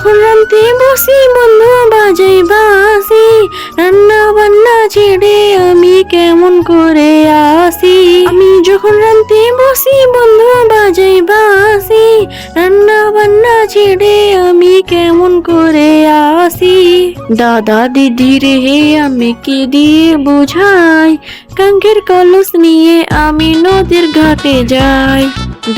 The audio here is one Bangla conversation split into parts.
যখন রান্তে বসি বন্ধু বাজাই বাসি, রান্না বান্না ছেড়ে আমি কেমন করে আসি। আমি যখন রান্তে বসি বন্ধু বাজাই বাসি, রান্না বান্না ছেড়ে আমি কেমন করে আসি। দাদা দিদি রে আমি কি দিয়ে বোঝাই, কাঙ্কের কলস নিয়ে আমি নদীর ঘাটে যাই।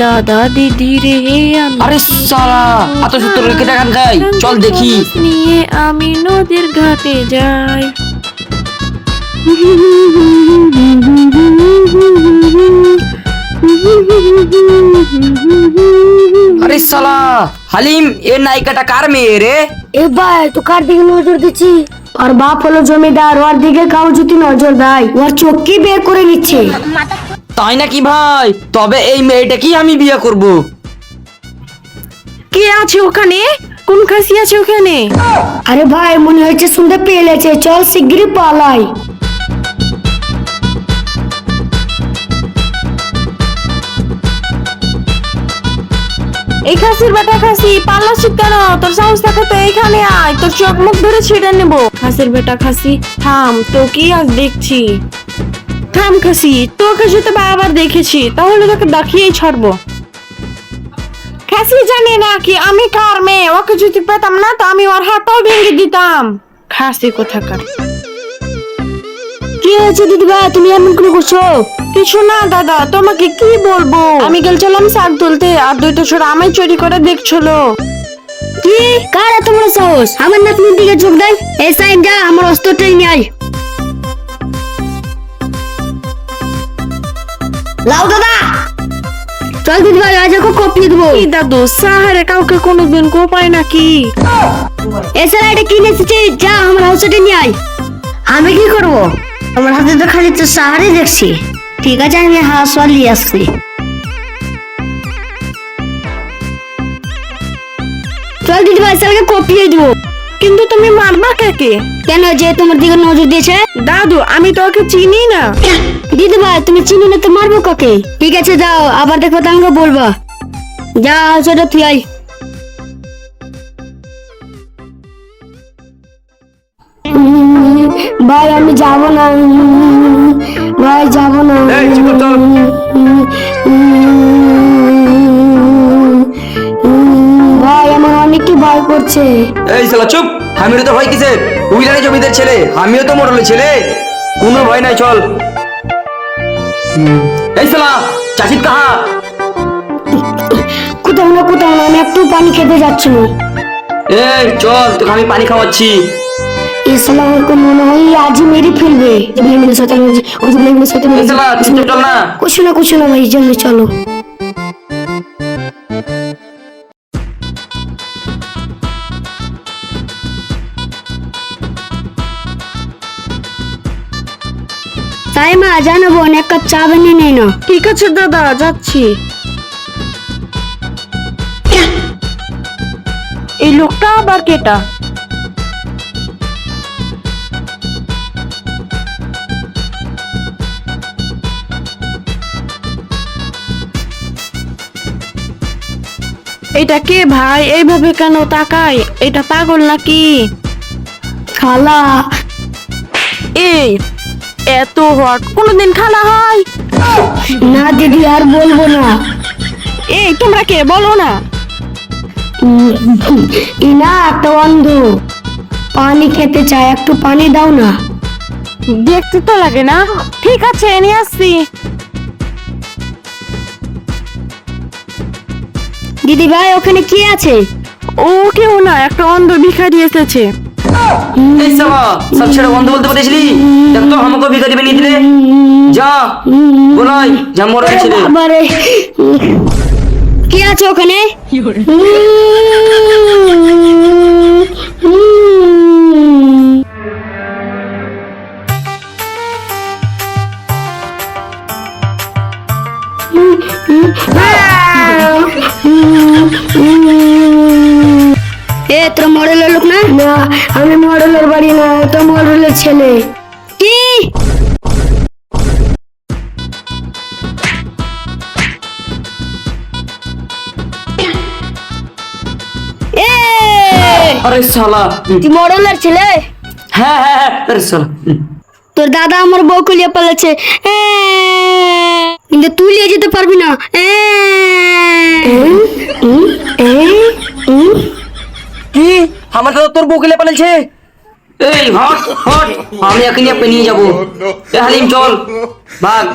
দাদা দিদি রে আমি আরে সালা, এত সূত্র রেখে দেখান যাই, চল দেখি। নিয়ে আমি নদীর ঘাটে যাই। আরে সালা হালিম, এ নায়িকাটা কার মেয়ে রে? এ ভাই তো কার দিকে নজর দিচ্ছি? ওর বাপ হলো জমিদার, ওর দিকে কাউ যদি নজর দেয় ওর চোখ কি বের করে নিচ্ছে। তাই নাকি ভাই? তবে এই মেয়েটাকেই আমি বিয়ে করব। কে আছে ওখানে? কোন খাসি আছে ওখানে? আরে ভাই মনে হচ্ছে শুনতে পেয়েছে, চল শিগগিরই পালাই। এই খাসির বেটা খাসি, পাল্লাছিস কেন? তোর সাহস থাকে তো এইখানে আয়, তোর চোখ মুখ ধরে ছিঁড়ে নেবো। খাসির বেটা খাসি থাম, তো কি আজ দেখছি। থাম খাসি, তোকে যদি বারবার দেখেছি তাহলে তোকে দেখিয়েই ছাড়বো। খাসি জানে না কি আমি কার মেয়ে, ওকে যদি পেতাম না তো আমি ওর হাতও ভেঙে দিতাম। খাসি কোথাকার। কি হয়েছে দিদি ভাই, তুমি এমন করে করছো? কিছু না দাদা, তোমাকে কি বলবো, আমি গেলছিলাম শাক তুলতে আর দুইটা ছোট আমি চুরি করে দেখছিল। কি কার এত বড় সাহস আমার নাতনির দিকে চোখ দেয়? এই সাইন যা, আমার অস্ত্রটা নিয়ে আয়। লাও দাদা, চল দিদি ভাই আজ ওকে কপিয়ে দেবো। কি দাদু, সাহারে কাউকে কোনোদিন কোপায় নাকি? এছাড়া এটা কিনে এসেছি, যা আমার হাউসটা নিয়ে আয়। আমি কি করবো? আমার হাতে তো খালি তো সাহারে দেখছি। ঠিক আছে, আমি হাউস নিয়ে আসছি। চল দিদি ভাই স্যারকে কপিয়ে দেবো। কিন্তু তুমি মারবা কাকে? কেন, যে তোমার দিকে নজর দিয়েছে? দাদু আমি তো ওকে চিনি না। দিদি ভাই তুমি চিনি না তো মারবো কাকে? ঠিক আছে যাও, আবার দেখো তো আমাকে বলবা। যা হাউসটা তুই আয়। ভাই আমি যাব না, ভাই যাব না। এই চুপ কর, চল। ভাই আমার অনেকই ভয় করছে। এই শালা চুপ, আমিরও তো ভয় কিসের? উইলারে জমিদার ছেলে, আমিও তো মোড়লের ছেলে, কোনো ভয় নাই, চল। এই শালা চাষিদ কাহা? কোথাও না আমি একটু পানি খেতে যাচ্ছি না। এই চল, তোকে আমি পানি খাওয়াচ্ছি। ইসলাম আমাকে মনে হয় আজই মেরে ফেলবে। এই শালা চুপ চল না। কুछ ना भाई, जल्दी चलो। তাই মা জানাবো, এক কাপ চা বানিয়ে নেই না? ঠিক আছে দাদা, যাচ্ছি। এই লোকটা আবার কেটা? এটা কে ভাই? এইভাবে কেন তাকায়? এটা পাগল নাকি? খালা। এই এত হট কোনোদিন খালা হয়? না দিদি আর বলবো না। এই তোমরা কে বলো না? না একটা অন্ধ পানি খেতে চায়, একটু পানি দাও না। দেখতে তো লাগে না। ঠিক আছে নিয়ে আসছি। দিদি ভাই ওখানে কি আছে? ও কেউ না, একটা অন্ধ ভিখারি এসেছে। এই শালা সব ছেড়ে বন্ধ বলতে পারিসলি? দেখ তো আমাকে ভিখারি বানিয়ে দিলে। যা বলাই, যা মোড়লের ছেলে। বাবারে, কি আছে ওখানে? এ তোর মডেলের লোক না? না আমি মডেলের বাড়ি না, তো মডেলের ছেলে। কি এ আরে শালা তুই মডেলের ছেলে? হ্যাঁ হ্যাঁ হ্যাঁ আরে শালা তোর দাদা আমার বউ কুলিয়ে পালাচ্ছে, কিন্তু তুই নিয়ে যেতে পারবি না। কি আমার দাদা তোর বউকে পালাইছে? এই হট হট, আমি এখনই আপনি নিয়ে যাবো। এ হালিম চল ভাগ।